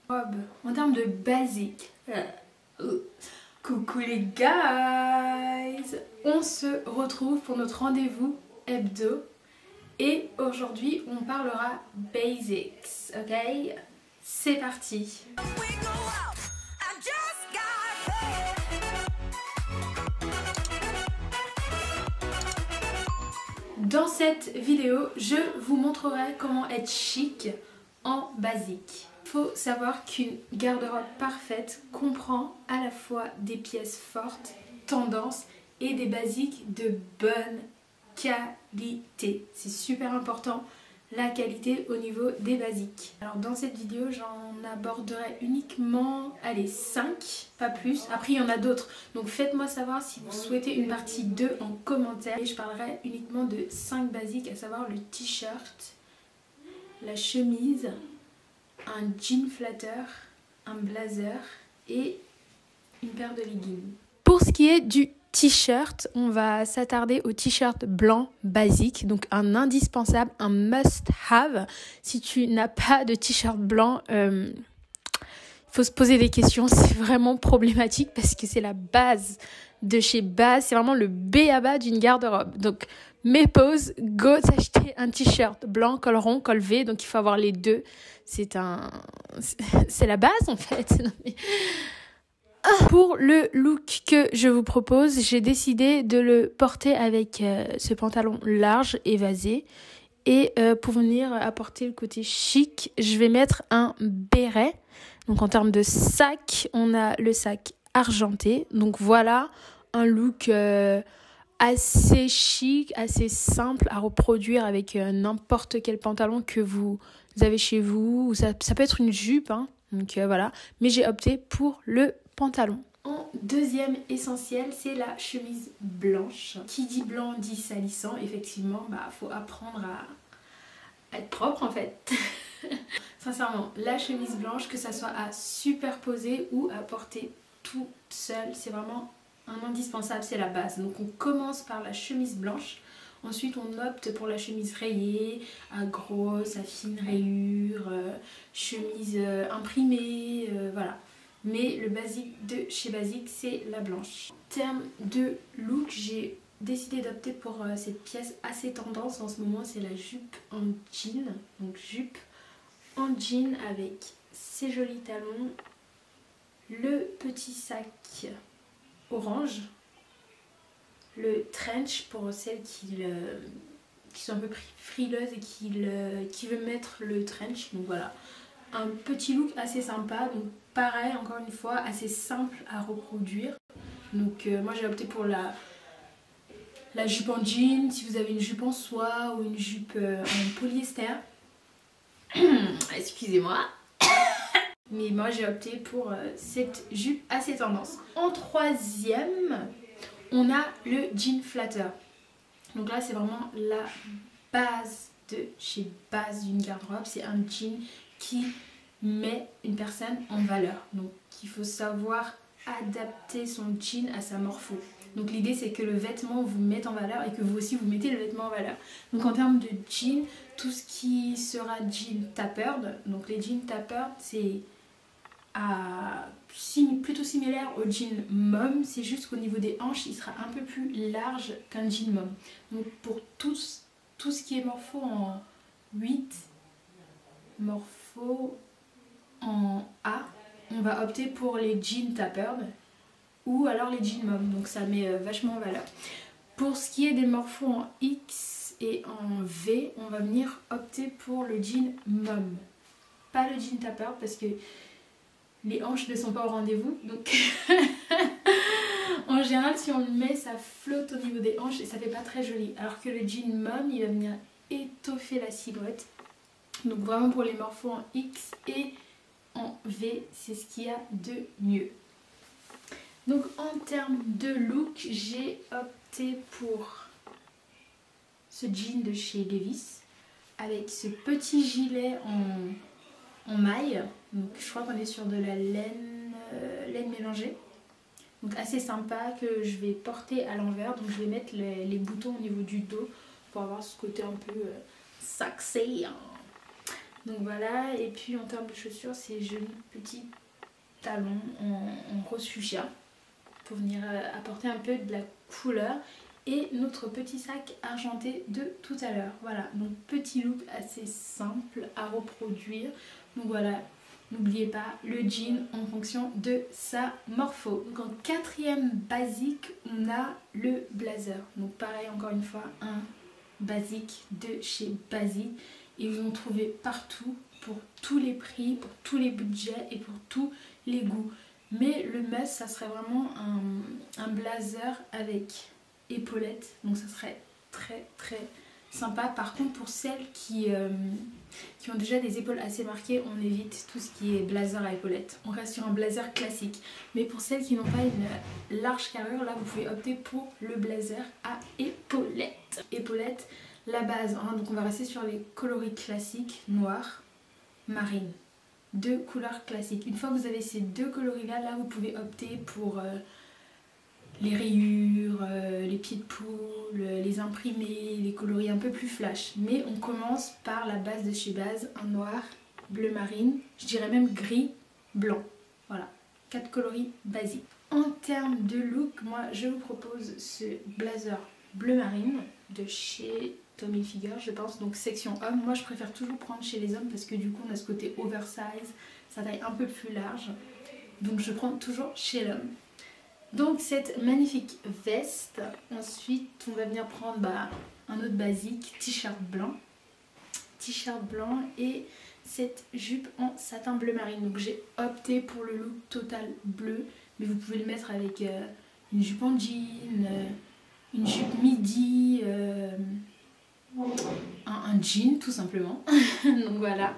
Robe. En termes de basique. Coucou les guys! On se retrouve pour notre rendez-vous hebdo. Et aujourd'hui, on parlera basics. Ok? C'est parti! Dans cette vidéo, je vous montrerai comment être chic en basique. Il faut savoir qu'une garde-robe parfaite comprend à la fois des pièces fortes, tendances et des basiques de bonne qualité. C'est super important, la qualité au niveau des basiques. Alors dans cette vidéo, j'en aborderai uniquement, allez, 5, pas plus. Après, il y en a d'autres. Donc faites-moi savoir si vous souhaitez une partie 2 en commentaire. Et je parlerai uniquement de 5 basiques, à savoir le t-shirt, la chemise, un jean flatteur, un blazer et une paire de leggings. Pour ce qui est du t-shirt, on va s'attarder au t-shirt blanc basique, donc un indispensable, un must-have. Si tu n'as pas de t-shirt blanc, il faut se poser des questions, c'est vraiment problématique parce que c'est la base de chez base, c'est vraiment le b.a.-ba d'une garde-robe. Donc mes pauses, go t'acheter un t-shirt blanc, col rond, col V, donc il faut avoir les deux. C'est la base en fait. Pour le look que je vous propose, j'ai décidé de le porter avec ce pantalon large, évasé. Et pour venir apporter le côté chic, je vais mettre un béret. Donc en termes de sac, on a le sac argenté. Donc voilà un look assez chic, assez simple à reproduire avec n'importe quel pantalon que vous avez chez vous. Ça peut être une jupe, hein. Donc voilà. Mais j'ai opté pour le pantalon. En deuxième essentiel, c'est la chemise blanche. Qui dit blanc dit salissant. Effectivement, faut apprendre à être propre en fait. Sincèrement, la chemise blanche, que ça soit à superposer ou à porter toute seule, c'est vraiment un indispensable, c'est la base. Donc on commence par la chemise blanche. Ensuite, on opte pour la chemise rayée, à grosse, à fine rayure, chemise imprimée, voilà. Mais le basique de chez Basique, c'est la blanche. En termes de look, j'ai décidé d'opter pour cette pièce assez tendance en ce moment, c'est la jupe en jean. Donc jupe en jean avec ses jolis talons, le petit sac orange, le trench pour celles qui sont un peu frileuses et qui veulent mettre le trench. Donc voilà, un petit look assez sympa. Donc pareil, encore une fois, assez simple à reproduire. Donc moi j'ai opté pour la jupe en jean. Si vous avez une jupe en soie ou une jupe en polyester, excusez-moi. Mais moi j'ai opté pour cette jupe assez tendance. En troisième, on a le jean flatteur. Donc là c'est vraiment la base de chez base d'une garde-robe. C'est un jean qui met une personne en valeur. Donc il faut savoir adapter son jean à sa morpho. Donc l'idée c'est que le vêtement vous mette en valeur et que vous aussi vous mettez le vêtement en valeur. Donc en termes de jean, tout ce qui sera jean tapered, donc les jeans tapered c'est plutôt similaire au jean mom, c'est juste qu'au niveau des hanches il sera un peu plus large qu'un jean mom. Donc pour tout ce qui est morpho en 8, morpho en A, on va opter pour les jeans tapered ou alors les jeans mom, donc ça met vachement en valeur. Pour ce qui est des morphos en X et en V, on va venir opter pour le jean mom, pas le jean tapered parce que les hanches ne sont pas au rendez-vous, donc en général si on le met ça flotte au niveau des hanches et ça fait pas très joli, alors que le jean mom il va venir étoffer la silhouette. Donc vraiment pour les morphos en X et en V, c'est ce qu'il y a de mieux. Donc en termes de look, j'ai opté pour ce jean de chez Levi's avec ce petit gilet en maille. Donc je crois qu'on est sur de la laine mélangée. Donc assez sympa, que je vais porter à l'envers. Donc je vais mettre les boutons au niveau du dos pour avoir ce côté un peu sexy. Donc voilà, et puis en termes de chaussures, ces jolis petits talons en rose fuchsia pour venir apporter un peu de la couleur. Et notre petit sac argenté de tout à l'heure. Voilà, donc petit look assez simple à reproduire. Donc voilà, n'oubliez pas le jean en fonction de sa morpho. Donc en quatrième basique, on a le blazer. Donc pareil, encore une fois, un basique de chez Basic. Et vous en trouvez partout, pour tous les prix, pour tous les budgets et pour tous les goûts. Mais le must, ça serait vraiment un blazer avec épaulettes. Donc ça serait très très sympa. Par contre, pour celles qui ont déjà des épaules assez marquées, on évite tout ce qui est blazer à épaulettes. On reste sur un blazer classique. Mais pour celles qui n'ont pas une large carrure, là vous pouvez opter pour le blazer à épaulettes. Épaulettes, la base, hein, donc on va rester sur les coloris classiques, noir, marine. Deux couleurs classiques. Une fois que vous avez ces deux coloris là, vous pouvez opter pour les rayures, les pieds de poule, les imprimés, les coloris un peu plus flash. Mais on commence par la base de chez Base, un noir, bleu marine, je dirais même gris, blanc. Voilà, 4 coloris basiques. En termes de look, moi je vous propose ce blazer bleu marine de chez Tommy Hilfiger, je pense, donc section homme. Moi je préfère toujours prendre chez les hommes parce que du coup on a ce côté oversize, sa taille un peu plus large. Donc je prends toujours chez l'homme. Donc cette magnifique veste. Ensuite on va venir prendre un autre basique, t-shirt blanc. T-shirt blanc et cette jupe en satin bleu marine. Donc j'ai opté pour le look total bleu, mais vous pouvez le mettre avec une jupe en jean, une jupe midi, un jean tout simplement. Donc voilà,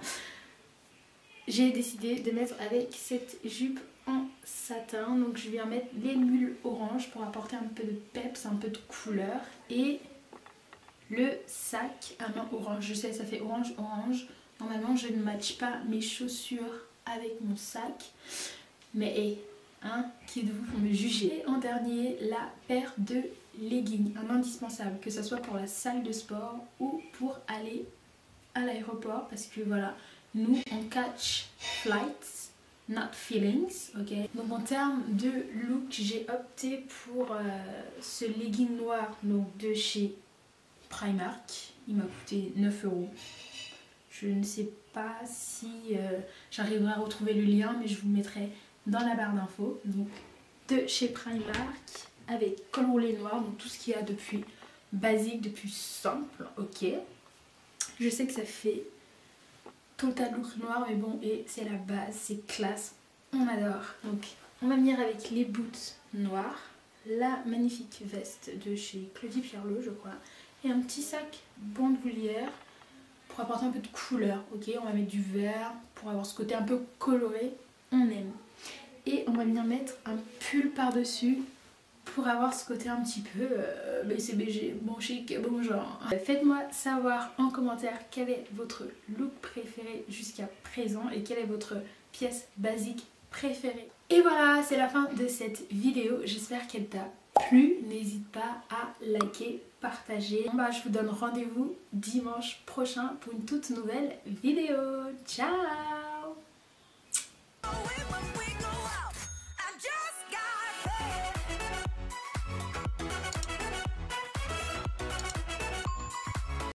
j'ai décidé de mettre avec cette jupe en satin. Donc je viens mettre les mules orange pour apporter un peu de peps, un peu de couleur, et le sac à main orange. Je sais, ça fait orange orange. Normalement je ne matche pas mes chaussures avec mon sac, mais hey, hein, qui de vous pour me juger. Et en dernier, la paire de leggings, un indispensable, que ce soit pour la salle de sport ou pour aller à l'aéroport, parce que voilà, nous on catch flights, not feelings, ok. Donc en termes de look, j'ai opté pour ce legging noir, donc de chez Primark. Il m'a coûté 9 €. Je ne sais pas si j'arriverai à retrouver le lien, mais je vous le mettrai dans la barre d'infos. Donc de chez Primark, avec col roulé noir, donc tout ce qu'il y a depuis basique, depuis simple, ok. Je sais que ça fait total look noir, mais bon, et c'est la base, c'est classe, on adore. Donc on va venir avec les boots noirs, la magnifique veste de chez Claudie Pierlot, je crois, et un petit sac bandoulière pour apporter un peu de couleur, ok. On va mettre du vert pour avoir ce côté un peu coloré, on aime. Et on va venir mettre un pull par-dessus pour avoir ce côté un petit peu BCBG, bon chic, bon genre. Faites-moi savoir en commentaire quel est votre look préféré jusqu'à présent et quelle est votre pièce basique préférée. Et voilà, c'est la fin de cette vidéo. J'espère qu'elle t'a plu. N'hésite pas à liker, partager. Je vous donne rendez-vous dimanche prochain pour une toute nouvelle vidéo. Ciao!